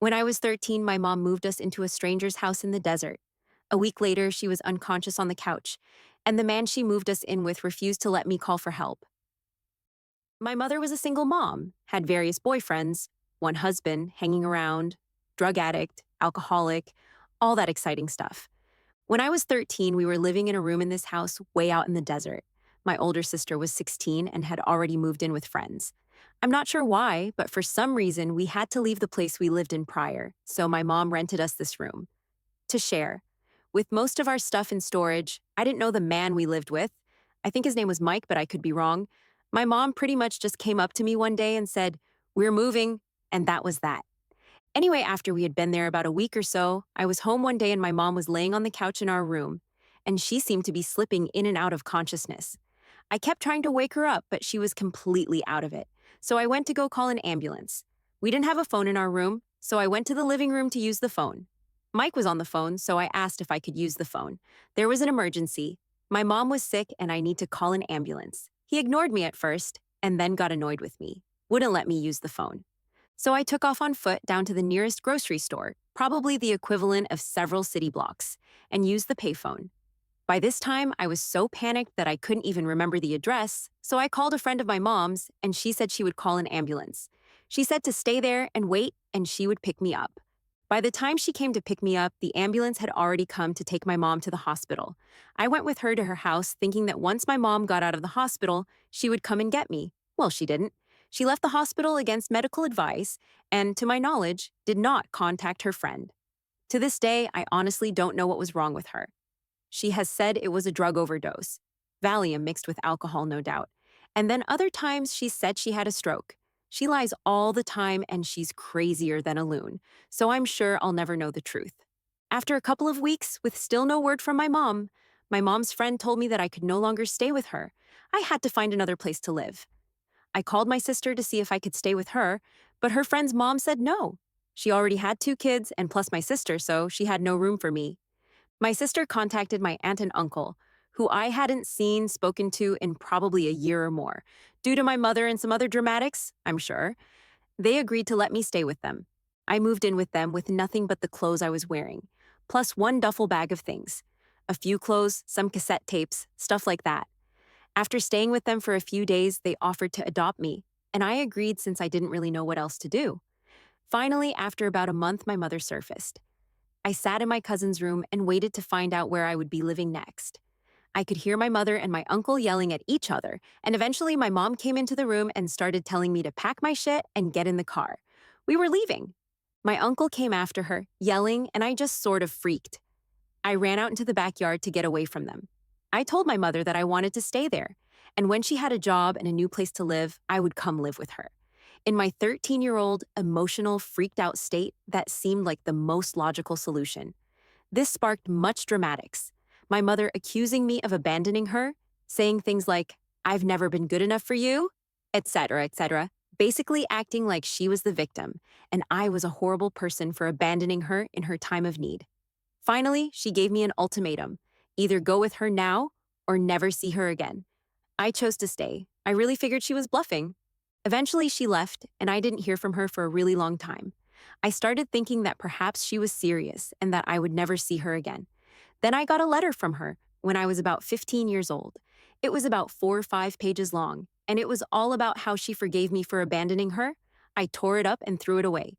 When I was 13, my mom moved us into a stranger's house in the desert. A week later, she was unconscious on the couch, and the man she moved us in with refused to let me call for help. My mother was a single mom, had various boyfriends, one husband, hanging around, drug addict, alcoholic, all that exciting stuff. When I was 13, we were living in a room in this house way out in the desert. My older sister was 16 and had already moved in with friends. I'm not sure why, but for some reason, we had to leave the place we lived in prior, so my mom rented us this room to share. With most of our stuff in storage, I didn't know the man we lived with. I think his name was Mike, but I could be wrong. My mom pretty much just came up to me one day and said, "We're moving," and that was that. Anyway, after we had been there about a week or so, I was home one day and my mom was laying on the couch in our room, and she seemed to be slipping in and out of consciousness. I kept trying to wake her up, but she was completely out of it. So I went to go call an ambulance. We didn't have a phone in our room, so I went to the living room to use the phone. Mike was on the phone, so I asked if I could use the phone. There was an emergency. My mom was sick and I need to call an ambulance. He ignored me at first and then got annoyed with me. Wouldn't let me use the phone. So I took off on foot down to the nearest grocery store, probably the equivalent of several city blocks, and used the payphone. By this time, I was so panicked that I couldn't even remember the address, so I called a friend of my mom's, and she said she would call an ambulance. She said to stay there and wait, and she would pick me up. By the time she came to pick me up, the ambulance had already come to take my mom to the hospital. I went with her to her house, thinking that once my mom got out of the hospital, she would come and get me. Well, she didn't. She left the hospital against medical advice and, to my knowledge, did not contact her friend. To this day, I honestly don't know what was wrong with her. She has said it was a drug overdose. Valium mixed with alcohol, no doubt. And then other times she said she had a stroke. She lies all the time and she's crazier than a loon, so I'm sure I'll never know the truth. After a couple of weeks, with still no word from my mom's friend told me that I could no longer stay with her. I had to find another place to live. I called my sister to see if I could stay with her, but her friend's mom said no. She already had two kids and plus my sister, so she had no room for me. My sister contacted my aunt and uncle, who I hadn't seen, spoken to in probably a year or more. Due to my mother and some other dramatics, I'm sure, they agreed to let me stay with them. I moved in with them with nothing but the clothes I was wearing, plus one duffel bag of things. A few clothes, some cassette tapes, stuff like that. After staying with them for a few days, they offered to adopt me, and I agreed since I didn't really know what else to do. Finally, after about a month, my mother surfaced. I sat in my cousin's room and waited to find out where I would be living next. I could hear my mother and my uncle yelling at each other, and eventually my mom came into the room and started telling me to pack my shit and get in the car. We were leaving. My uncle came after her, yelling, and I just sort of freaked. I ran out into the backyard to get away from them. I told my mother that I wanted to stay there, and when she had a job and a new place to live, I would come live with her. In my 13-year-old, emotional, freaked out state, that seemed like the most logical solution. This sparked much dramatics. My mother accusing me of abandoning her, saying things like, "I've never been good enough for you," etc., etc., basically acting like she was the victim, and I was a horrible person for abandoning her in her time of need. Finally, she gave me an ultimatum: either go with her now or never see her again. I chose to stay. I really figured she was bluffing. Eventually, she left, and I didn't hear from her for a really long time. I started thinking that perhaps she was serious and that I would never see her again. Then I got a letter from her when I was about 15 years old. It was about 4 or 5 pages long, and it was all about how she forgave me for abandoning her. I tore it up and threw it away.